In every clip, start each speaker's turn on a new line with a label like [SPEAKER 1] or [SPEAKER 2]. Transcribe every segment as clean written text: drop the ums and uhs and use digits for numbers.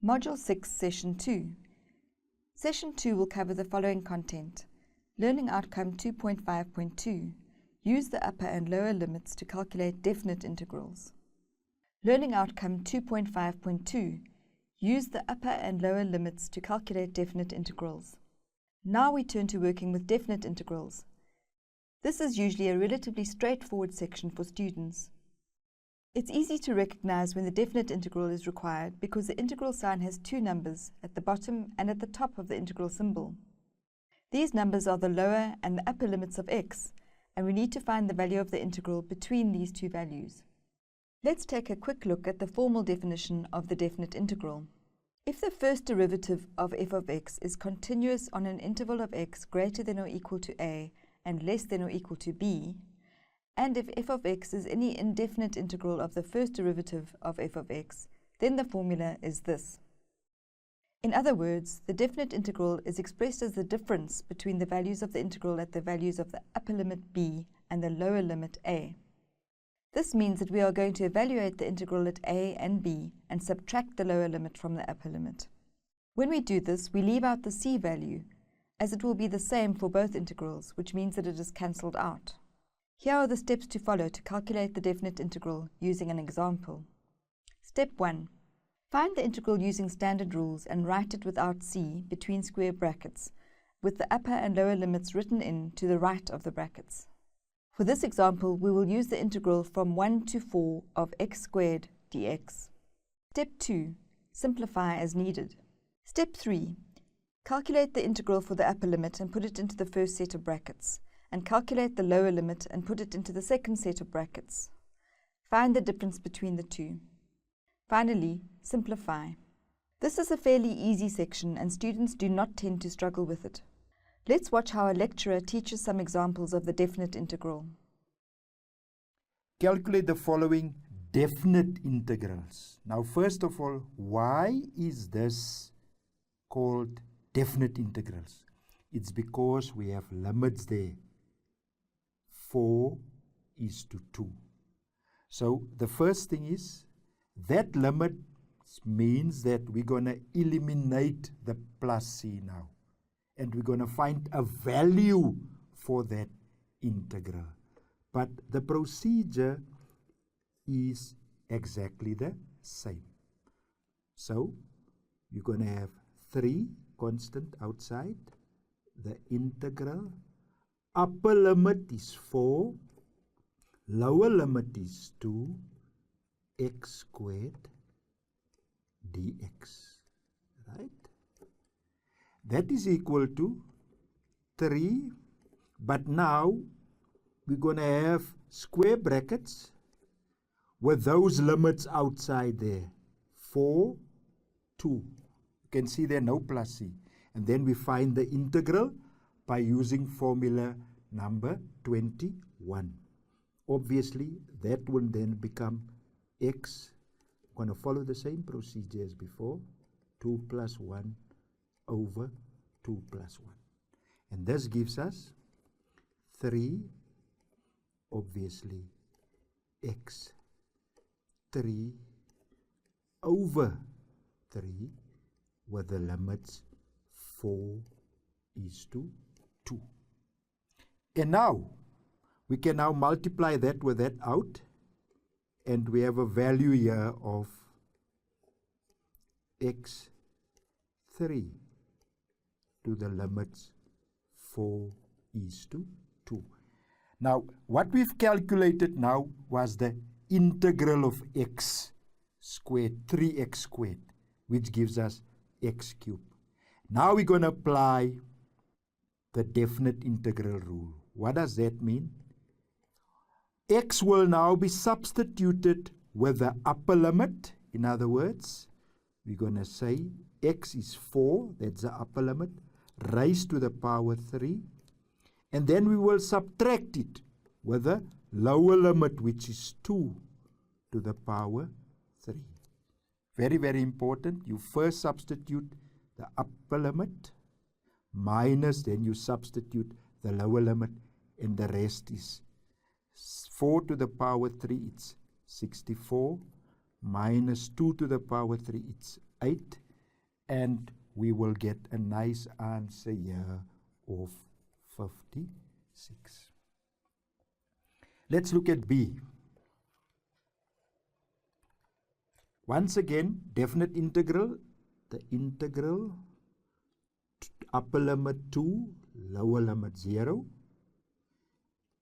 [SPEAKER 1] Module 6, Session 2. Session 2 will cover the following content. Learning Outcome 2.5.2. Use the upper and lower limits to calculate definite integrals. Learning Outcome 2.5.2. Use the upper and lower limits to calculate definite integrals. Now we turn to working with definite integrals. This is usually a relatively straightforward section for students. It's easy to recognize when the definite integral is required because the integral sign has two numbers at the bottom and at the top of the integral symbol. These numbers are the lower and the upper limits of x, and we need to find the value of the integral between these two values. Let's take a quick look at the formal definition of the definite integral. If the first derivative of f of x is continuous on an interval of x greater than or equal to a and less than or equal to b, and if f of x is any indefinite integral of the first derivative of f of x, then the formula is this. In other words, the definite integral is expressed as the difference between the values of the integral at the values of the upper limit b and the lower limit a. This means that we are going to evaluate the integral at a and b and subtract the lower limit from the upper limit. When we do this, we leave out the c value, as it will be the same for both integrals, which means that it is cancelled out. Here are the steps to follow to calculate the definite integral using an example. Step 1. Find the integral using standard rules and write it without c between square brackets, with the upper and lower limits written in to the right of the brackets. For this example, we will use the integral from 1 to 4 of x squared dx. Step 2. Simplify as needed. Step 3. Calculate the integral for the upper limit and put it into the first set of brackets, and calculate the lower limit and put it into the second set of brackets. Find the difference between the two. Finally, simplify. This is a fairly easy section and students do not tend to struggle with it. Let's watch how a lecturer teaches some examples of the definite integral.
[SPEAKER 2] Calculate the following definite integrals. Now, first of all, why is this called definite integrals? It's because we have limits there. 4:2. So the first thing is that limit means that we're going to eliminate the plus c now. And we're going to find a value for that integral. But the procedure is exactly the same. So you're going to have 3 constant outside. The integral upper limit is 4, lower limit is 2, x squared dx, right? That is equal to 3, but now we're going to have square brackets with those limits outside there. 4, 2. You can see there no plus c. And then we find the integral by using formula number 21. Obviously, that will then become x. I'm going to follow the same procedure as before. 2 plus 1 over 2 plus 1. And this gives us 3, obviously, x 3 over 3 with the limits 4:2. And now, we can now multiply that with that out, and we have a value here of x 3 to the limits 4:2. Now, what we've calculated now was the integral of x squared, 3x squared, which gives us x cubed. Now we're going to apply the definite integral rule. What does that mean? X will now be substituted with the upper limit. In other words, we're going to say x is 4, that's the upper limit, raised to the power 3. And then we will subtract it with the lower limit, which is 2 to the power 3. Very, very important. You first substitute the upper limit minus, then you substitute the lower limit, and the rest is 4 to the power 3, it's 64, minus 2 to the power 3, it's 8, and we will get a nice answer here of 56. Let's look at B. Once again, definite integral, the integral upper limit 2, lower limit 0,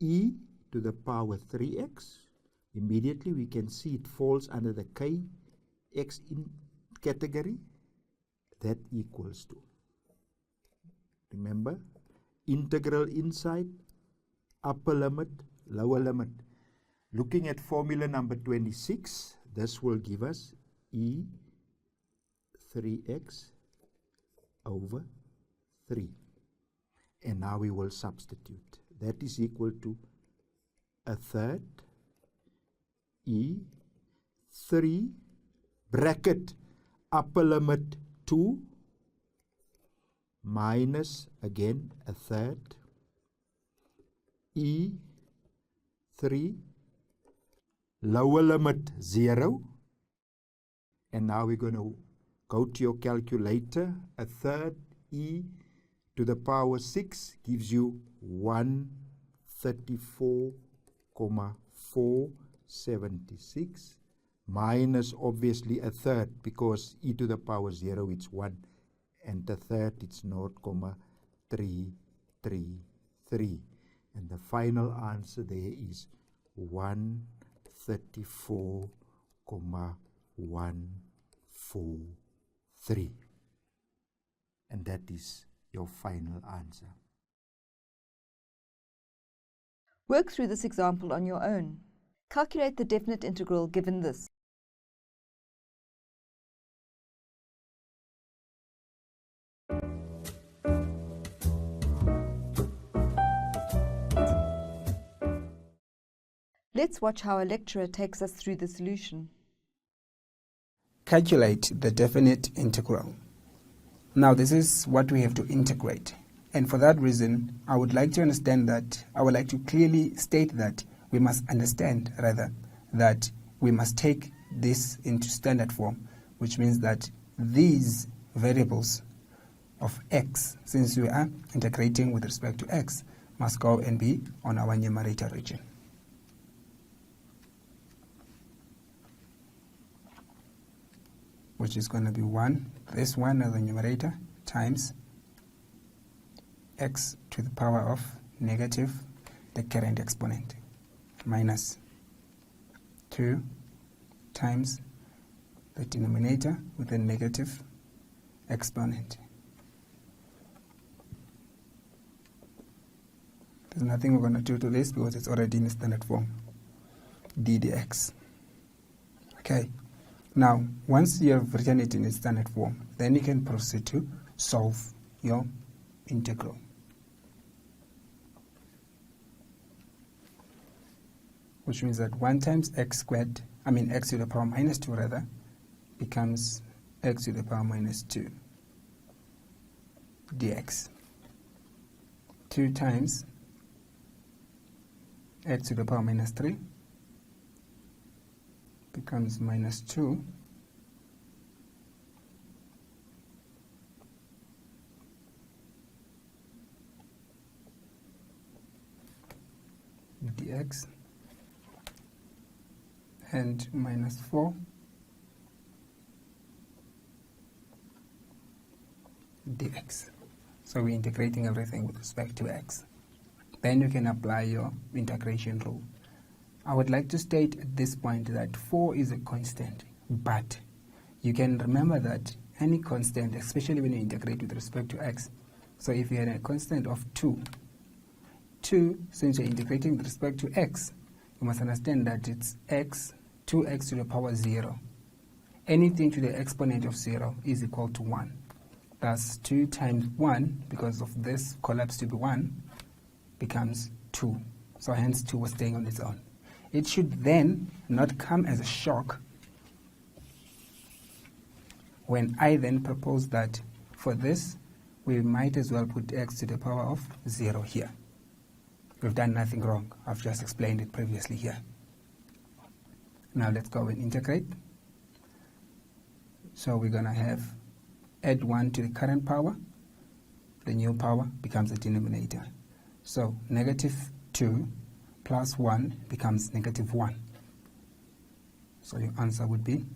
[SPEAKER 2] e to the power 3x. Immediately we can see it falls under the kx in category. That equals to, remember, integral inside, upper limit, lower limit. Looking at formula number 26, this will give us e 3x over 3. And now we will substitute. That is equal to a third e 3 bracket upper limit 2 minus again a third e 3 lower limit 0, and now we're going to go to your calculator. A third e to the power 6 gives you 134,476 minus obviously a third, because e to the power 0 it's 1, and the third it's 0.333, and the final answer there is 134,143, and that is your final answer.
[SPEAKER 1] Work through this example on your own. Calculate the definite integral given this. Let's watch how a lecturer takes us through the solution.
[SPEAKER 3] Calculate the definite integral. Now this is what we have to integrate. And for that reason, I would like to clearly state that we must understand, that we must take this into standard form, which means that these variables of x, since we are integrating with respect to x, must go and be on our numerator region. Which is going to be 1, this one as the numerator, times x to the power of negative the current exponent, minus 2 times the denominator with the negative exponent. There's nothing we're going to do to this because it's already in standard form, d dx. Okay. Now, once you have written it in its standard form, then you can proceed to solve your integral. Which means that 1 times x to the power minus 2 becomes x to the power minus 2 dx. 2 times x to the power minus 3 becomes minus 2 dx, and minus 4 dx. So we're integrating everything with respect to x. Then you can apply your integration rule. I would like to state at this point that 4 is a constant, but you can remember that any constant, especially when you integrate with respect to x, so if you had a constant of 2, since you're integrating with respect to x, you must understand that it's x, 2x to the power 0. Anything to the exponent of 0 is equal to 1. Thus 2 times 1, because of this collapse to be 1, becomes 2. So hence 2 was staying on its own. It should then not come as a shock when I then propose that for this, we might as well put x to the power of 0 here. We've done nothing wrong. I've just explained it previously here. Now let's go and integrate. So we're going to have add 1 to the current power, the new power becomes a denominator. So negative 2 plus 1 becomes negative 1. So your answer would be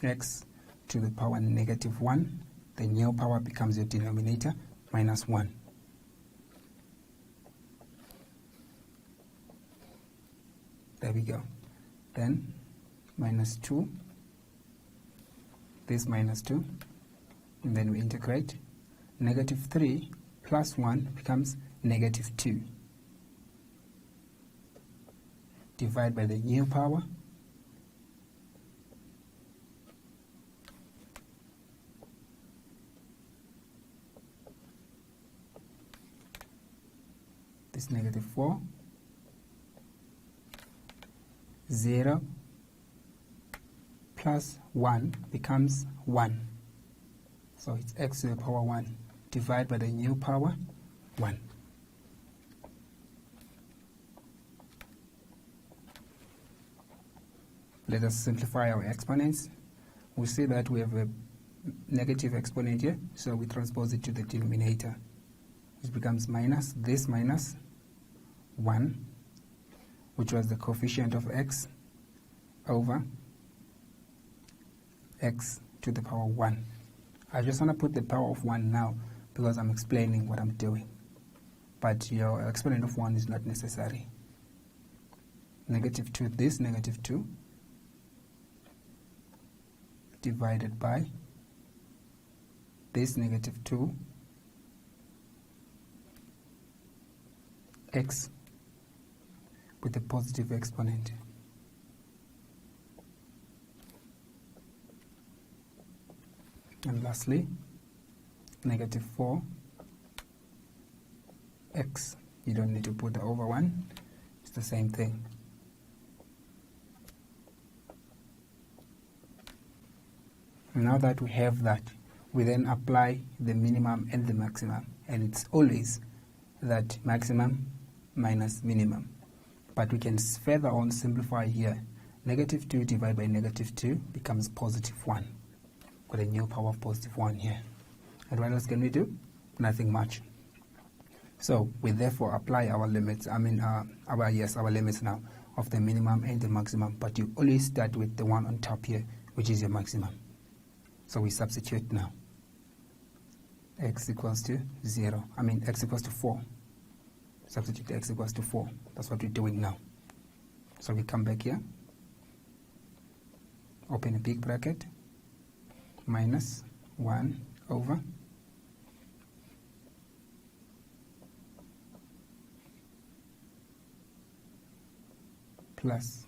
[SPEAKER 3] x to the power negative 1. The new power becomes your denominator, minus 1. There we go. Then minus 2, this minus 2, and then we integrate. Negative 3 plus 1 becomes negative 2. Divide by the new power. This negative 4. 0 plus 1 becomes 1. So it's x to the power 1. Divide by the new power, 1. Let us simplify our exponents. We see that we have a negative exponent here, so we transpose it to the denominator. It becomes minus, this minus 1, which was the coefficient of x, over x to the power 1. I just want to put the power of 1 now because I'm explaining what I'm doing. But your exponent of 1 is not necessary. Negative 2, this negative 2, divided by this negative 2, x with a positive exponent. And lastly, negative 4 x. You don't need to put the over 1. It's the same thing. Now that we have that, we then apply the minimum and the maximum. And it's always that maximum minus minimum. But we can further on simplify here. Negative 2 divided by negative 2 becomes positive 1. Got a new power of positive 1 here. And what else can we do? Nothing much. So we therefore apply our limits, our limits now of the minimum and the maximum. But you always start with the one on top here, which is your maximum. So we substitute now. X equals to 0. X equals to 4. Substitute x equals to 4. That's what we're doing now. So we come back here. Open a big bracket. Minus 1 over plus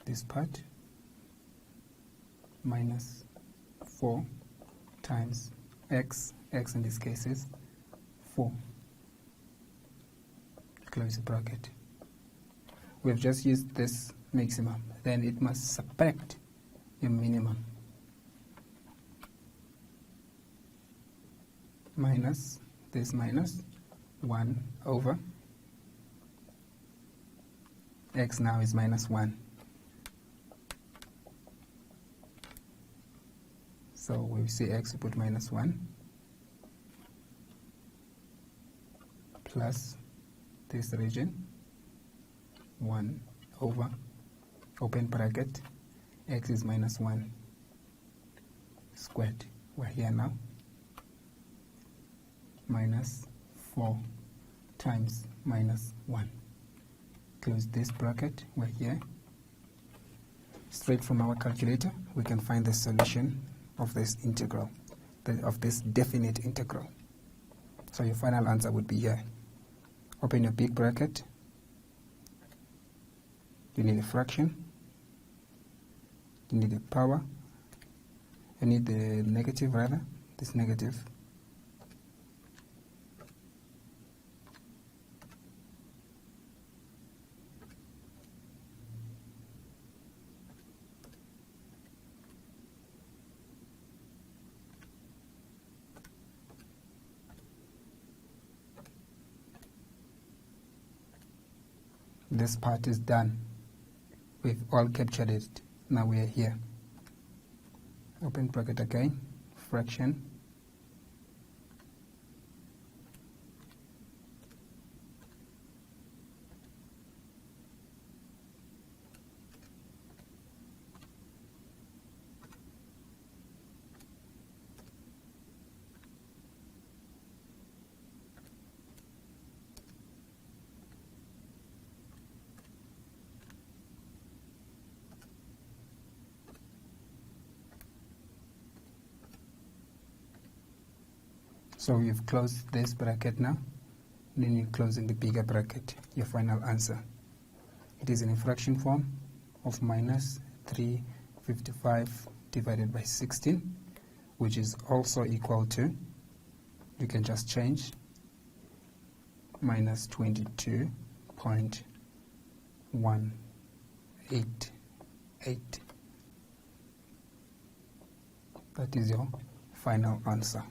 [SPEAKER 3] this part minus 4 times x in this case is 4. Close the bracket. We have just used this maximum. Then it must subtract your minimum. Minus this minus 1 over x now is minus 1. So we see x, we put minus 1 plus this region 1 over open bracket x is minus 1 squared. We're here now. Minus 4 times minus 1. Close this bracket. We're here. Straight from our calculator, we can find the solution of this integral, of this definite integral. So your final answer would be here. Open your big bracket. You need a fraction. You need a power. You need the negative rather, this negative. This part is done. We've all captured it. Now we are here. Open bracket again, fraction. So you've closed this bracket now, then you're closing the bigger bracket, your final answer. It is in a fraction form of minus 355 divided by 16, which is also equal to, you can just change, minus 22.188. That is your final answer.